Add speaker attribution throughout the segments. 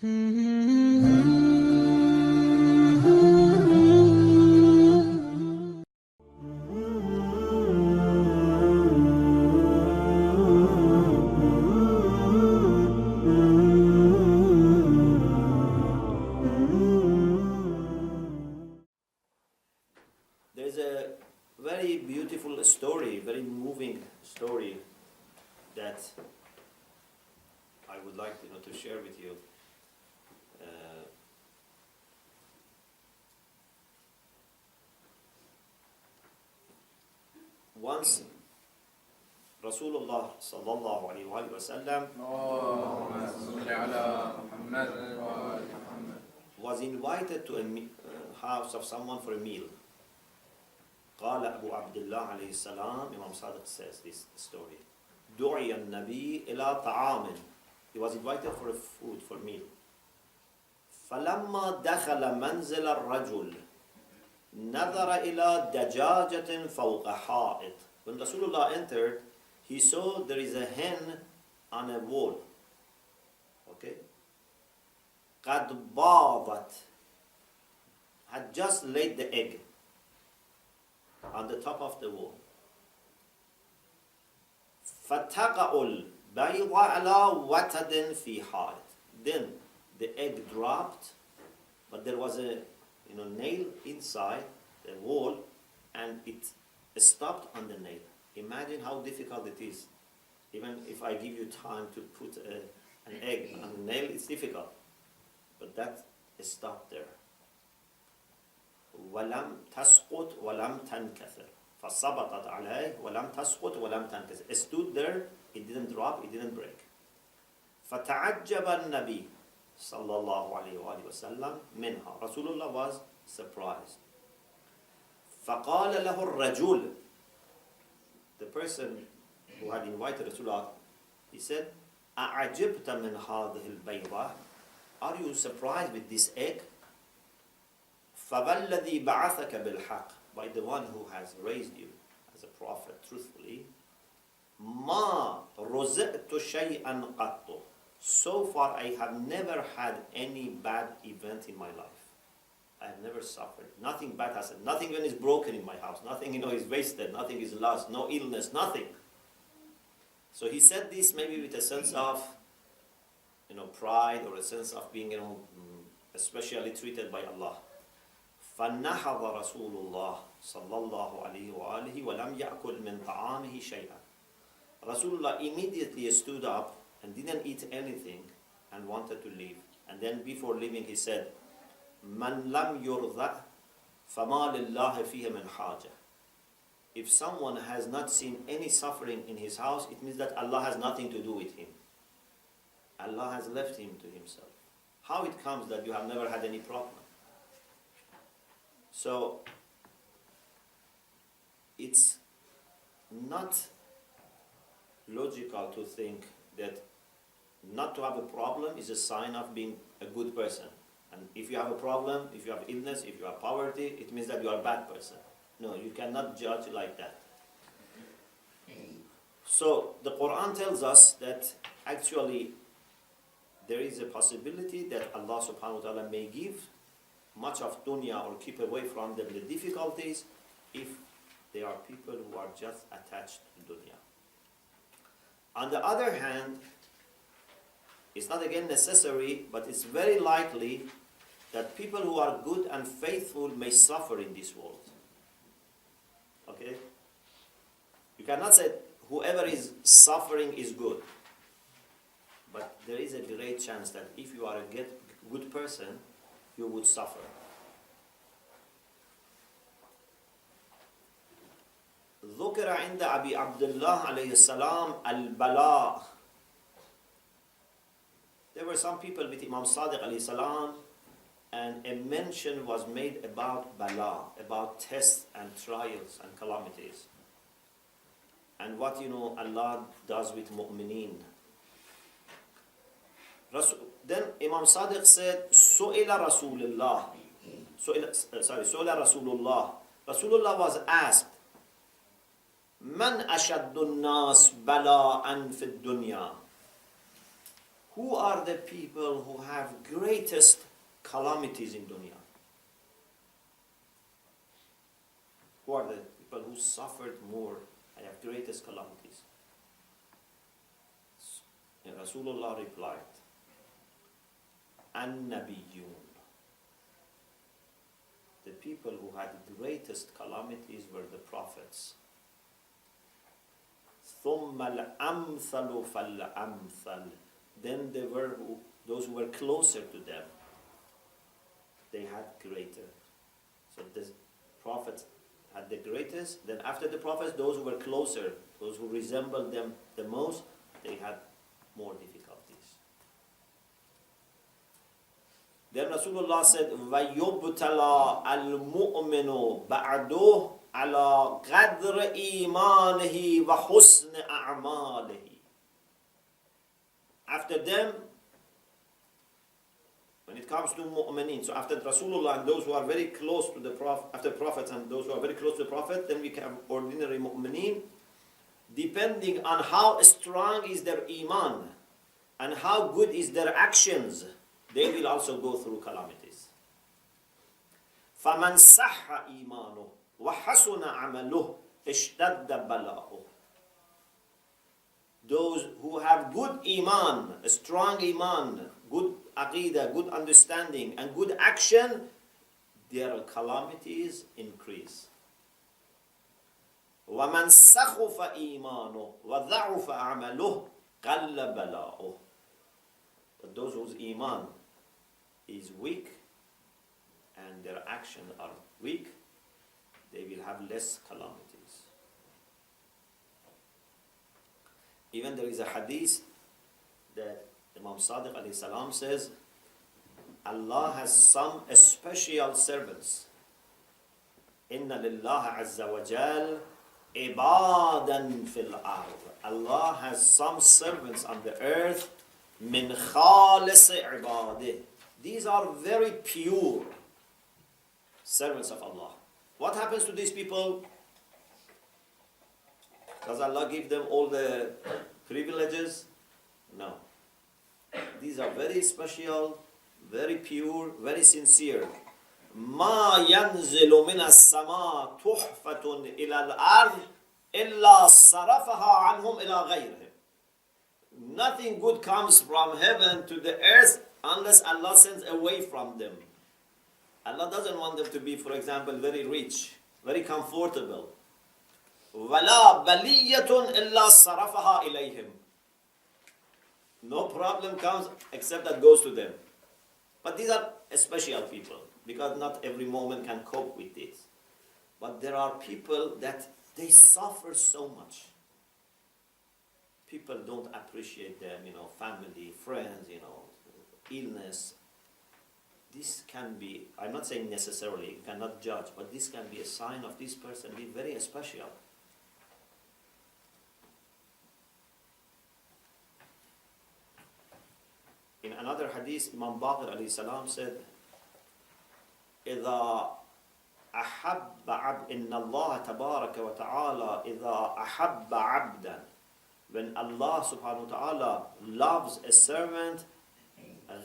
Speaker 1: There's a very beautiful story, very moving story that I would like to share with you. Once Rasulullah sallallahu alaihi wasallam was invited to a house of someone for a meal. قال أبو عبد الله عليه السلام, Imam Sadiq says this story. دعي النبي إلى طعام. He was invited for a food, for meal. فلما دخل منزل الرجل نظر إلى دجاجة فوق حائط. When Rasulullah entered, he saw there is a hen on a wall. Okay? قد باضت, had just laid the egg on the top of the wall. فَتَقَعُ الْبَيْضَ عَلَى وَتَدٍ فِي حَائِطٍ. Then the egg dropped, but there was a nail inside the wall, and it stopped on the nail. Imagine how difficult it is. Even if I give you time to put an egg on a nail, it's difficult. But that stopped there. وَلَمْ تَسْقُطْ وَلَمْ تَنْكَثِرْ فَصَبَطَتْ عَلَيْهِ وَلَمْ تَسْقُطْ وَلَمْ تَنْكَثِرْ. It stood there, it didn't drop, it didn't break. فَتَعَجَّبَ النَّبِيُّ صلى الله عليه وآله وسلم منها. Rasulullah was surprised. فَقَالَ لَهُ الرَّجُلُ. The person who had invited Rasulullah, he said, أَعَجِبْتَ مِنْ هَذِهِ الْبَيْضَةِ. Are you surprised with this egg? فَوَالَّذِي بَعَثَكَ بِالْحَقِّ. By the one who has raised you as a prophet truthfully. مَا رُزِقْتُ شَيْئًا قَطُّ. So far I have never had any bad event in my life. I have never suffered. Nothing bad has happened. Nothing even is broken in my house. Nothing is wasted. Nothing is lost. No illness. Nothing. So he said this maybe with a sense of pride, or a sense of being especially treated by Allah. فَنَّحَضَ رَسُولُ اللَّهِ صَلَّى اللَّهُ عَلَيْهِ وَآلِهِ وَلَمْ يَأْكُلْ مِنْ طَعَامِهِ شَيْئًا. Rasulullah immediately stood up and didn't eat anything and wanted to leave. And then before leaving he said, مَنْ لَمْ يُرْضَعْ فَمَا لِلَّهِ فِيهِ مِنْ حَاجَةٍ. If someone has not seen any suffering in his house, it means that Allah has nothing to do with him. Allah has left him to himself. How it comes that you have never had any problem? So, it's not logical to think that not to have a problem is a sign of being a good person. And if you have a problem, if you have illness, if you have poverty, it means that you are a bad person. No, you cannot judge like that. So, the Quran tells us that actually there is a possibility that Allah subhanahu wa ta'ala may give much of dunya or keep away from them the difficulties if they are people who are just attached to dunya. On the other hand, it's not again necessary, but it's very likely that people who are good and faithful may suffer in this world. Okay? You cannot say whoever is suffering is good. But there is a great chance that if you are a good person, you would suffer. ذكر عند أبي عبد الله عليه السلام البلاء. There were some people with Imam Sadiq alayhi salam, and a mention was made about bala, about tests and trials and calamities. And what Allah does with mu'mineen. Then Imam Sadiq said, Su'ila Rasulullah. Su'ila Rasulullah. Rasulullah was asked, Man ashaddu nas bala'an fi dunya. who are the people who have greatest calamities in dunya? Who are the people who suffered more and have greatest calamities? And Rasulullah replied, An-Nabiyyun. The people who had the greatest calamities were the prophets. ثُمَّ الْأَمْثَلُ فَالْأَمْثَلُ. Then there were those who were closer to them. They had greater. So the prophets had the greatest. Then after the prophets, those who were closer, those who resembled them the most, they had more difficulties. Then Rasulullah said, وَيُبْتَلَى الْمُؤْمِنُ بَعْدُهُ عَلَى قَدْرِ إِيمَانِهِ وَحُسْنِ أَعْمَالِهِ. After them, when it comes to mu'mineen, so after Rasulullah and those who are very close to the Prophet, after prophets and those who are very close to the Prophet, then we have ordinary mu'mineen. Depending on how strong is their iman and how good is their actions, they will also go through calamities. فَمَنْ صَحَّ إِيمَانُهُ وَحَسُنَ عَمَلُهُ اشْتَدَّ بَلَاؤُهُ. Those who have good iman, a strong iman, good aqidah, good understanding, and good action, their calamities increase. وَمَنْ سَخُفَ إِيمَانُهُ وَضَعُفَ عَمَلُهُ قَلَّ بَلَاؤُهُ. But those whose iman is weak and their actions are weak, they will have less calamities. Even there is a hadith that Imam Sadiq alayhi salam says, Allah has some special servants. Inna lillahi azza wa jal ibadan fil ard. Allah has some servants on the earth, min khalis ibadih. These are very pure servants of Allah. What happens to these people? Does Allah give them all the privileges? No. These are very special, very pure, very sincere. ما ينزل من السماء تحفة إلى الأرض إلا صرفها عنهم إلى غيرهم. Nothing good comes from heaven to the earth unless Allah sends away from them. Allah doesn't want them to be, for example, very rich, very comfortable. وَلَا بَلِيَّةٌ إِلَّا صَرَفَهَا إِلَيْهِمْ. No problem comes except that goes to them. But these are special people, because not every moment can cope with this. But there are people that they suffer so much. People don't appreciate them, family, friends, illness. This can be, I'm not saying necessarily, you cannot judge, but this can be a sign of this person being very special. In another hadith, Imam Baqir alayhi salam said, إِذَا أَحَبَّ عَبْدًا إِنَّ اللَّهَ تَبَارَكَ وَتَعَالَى إِذَا أَحَبَّ عَبْدًا. When Allah subhanahu wa ta'ala loves a servant,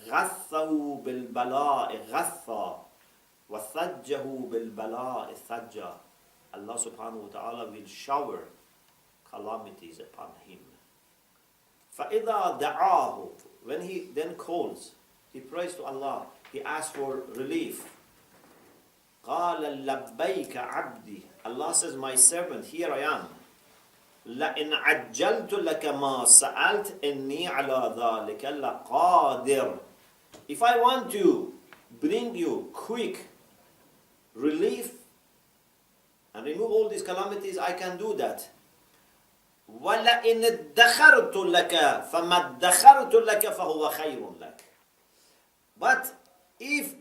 Speaker 1: غَثَّهُ بِالْبَلَاءِ غَثَّا وَثَجَّهُ بِالْبَلَاءِ ثَجَّا. Allah subhanahu wa ta'ala will shower calamities upon him. فَإِذَا دَعَاهُ. When he then calls, he prays to Allah, he asks for relief. قَالَ لَبَّيْكَ عَبْدِي. Allah says, my servant, here I am. لَإِنْ عَجَّلْتُ لَكَ مَا سَأَلْتَ إِنِّي عَلَى ذَلِكَ لَقَادِرٌ. If I want to bring you quick relief and remove all these calamities, I can do that. وَلَئِنِ ادَّخَرْتُ لَكَ فَمَا ادَّخَرْتُ لَكَ فَهُوَ خَيْرٌ لَكَ. But if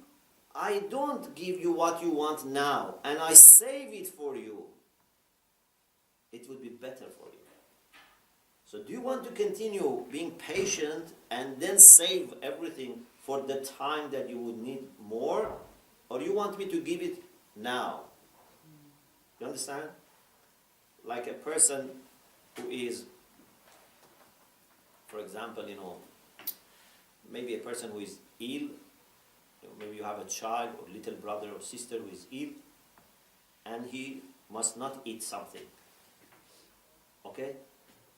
Speaker 1: I don't give you what you want now and I save it for you, it would be better for you. So do you want to continue being patient and then save everything for the time that you would need more? Or you want me to give it now? You understand? Like a person who is, for example, maybe a person who is ill, maybe you have a child or little brother or sister who is ill, and he must not eat something. Okay?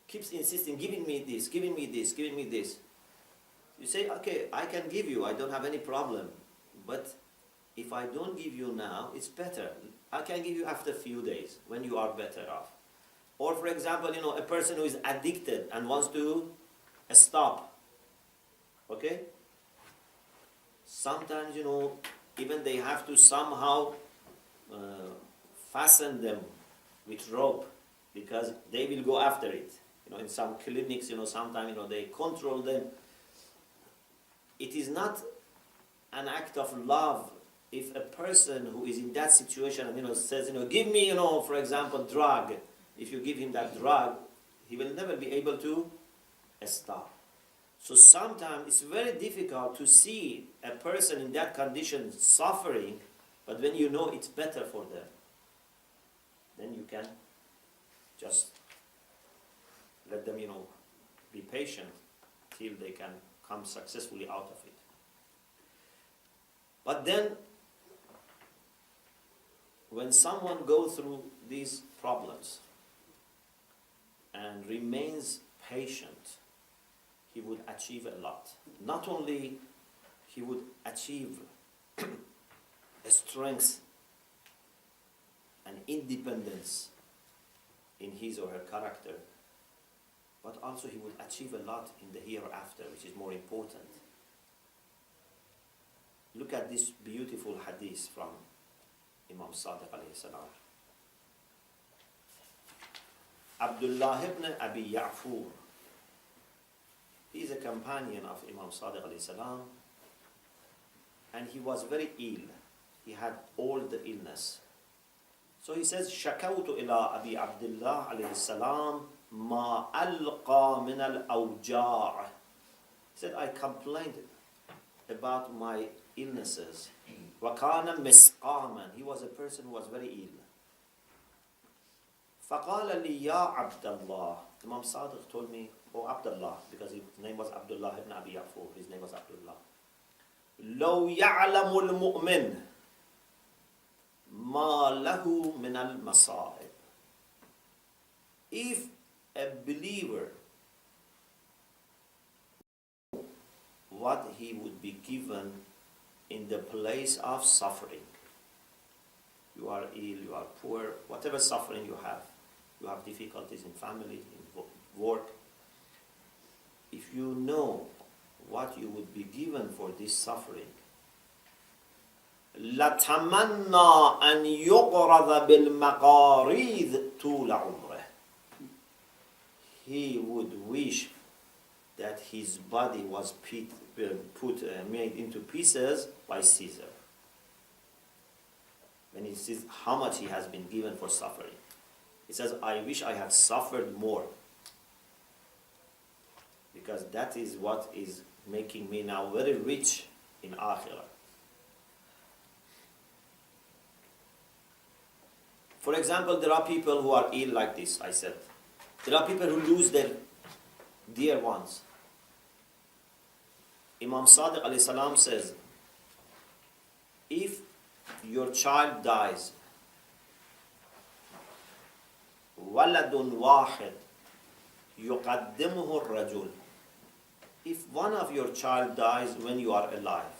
Speaker 1: Keeps insisting, giving me this, giving me this, giving me this. You say, okay, I can give you, I don't have any problem. But if I don't give you now, it's better. I can give you after a few days when you are better off. Or for example, a person who is addicted and wants to stop. Okay? Sometimes, even they have to somehow fasten them with rope because they will go after it. In some clinics, sometimes, they control them. It is not an act of love if a person who is in that situation and, says, give me, for example, drug. If you give him that drug, he will never be able to stop. So sometimes it's very difficult to see a person in that condition suffering, but when you know it's better for them, then you can just let them, be patient till they can come successfully out of it. But then, when someone goes through these problems and remains patient, he would achieve a lot. Not only he would achieve a strength and independence in his or her character, but also he would achieve a lot in the hereafter, which is more important. Look at this beautiful hadith from Imam Sadiq alayhi salam. Abdullah ibn Abi Ya'fur, he is a companion of Imam Sadiq alayhi salam, and he was very ill. He had all the illness. So he says, "Shakawtu ila Abi Abdullah alayhi salam ma alqa min al-awja'." He said, I complained about my illnesses. Wa kana misqaman. He was a person who was very ill. فَقَالَ لِي يَا عَبْدَ اللَّهِ. Imam Sadiq told me, oh Abdullah, because his name was Abdullah ibn Abi Ya'fur. His name was Abdullah. لَوْ يَعْلَمُ الْمُؤْمِنِ مَا لَهُ مِنَ الْمَصَائِبِ. If a believer, what he would be given in the place of suffering. You are ill, you are poor, whatever suffering you have difficulties in family, in work. If you know what you would be given for this suffering, لَتَمَنَّى أَنْ يُقْرَضَ بِالْمَقَارِيضِ طُولَ عُمْرِهِ. He would wish that his body was made into pieces by Caesar. When he sees how much he has been given for suffering, he says, I wish I had suffered more, because that is what is making me now very rich in Akhirah. For example, there are people who are ill like this, I said. There are people who lose their dear ones. Imam Sadiq alayhi salam says, if your child dies, وَلَدٌ وَاحِدٌ يُقَدِّمُهُ الرَّجُلُ. If one of your child dies when you are alive,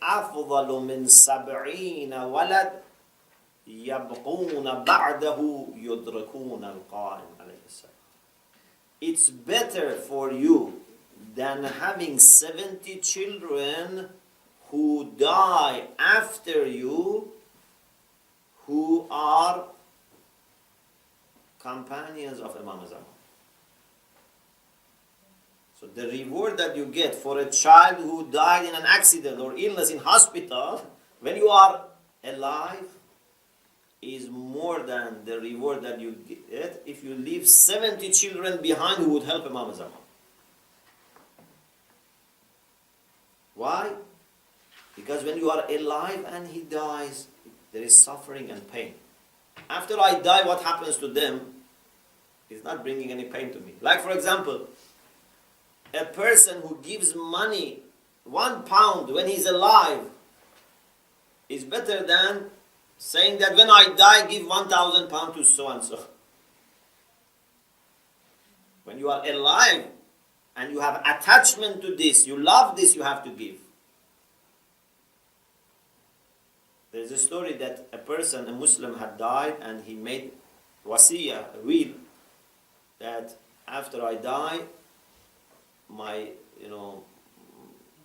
Speaker 1: أَفْضَلُ مِنْ سَبْعِينَ وَلَدٌ يَبْقُونَ بَعْدَهُ يُدْرِكُونَ الْقَائِمَ عَلَيْهِ السَّلَامِ. It's better for you than having 70 children who die after you, who are companions of Imam Zaman. So the reward that you get for a child who died in an accident or illness in hospital, when you are alive, is more than the reward that you get if you leave 70 children behind who would help Imam Zaman. Why? Because when you are alive and he dies, there is suffering and pain. After I die, what happens to them is not bringing any pain to me. Like for example, a person who gives money, £1 when he's alive, is better than saying that when I die, give £1,000 to so and so. When you are alive and you have attachment to this, you love this, you have to give. There's a story that a person, a Muslim, had died and he made wasiyah, a will, that after I die, my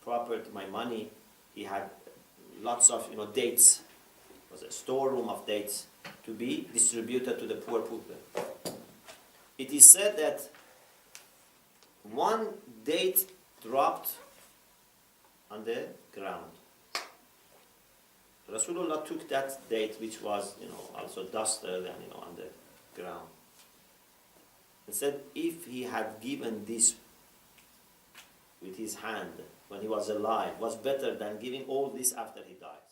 Speaker 1: property, my money, he had lots of dates. It was a storeroom of dates to be distributed to the poor people. It is said that one date dropped on the ground. Rasulullah took that date, which was also dusted and on the ground, and said if he had given this with his hand when he was alive, was better than giving all this after he dies.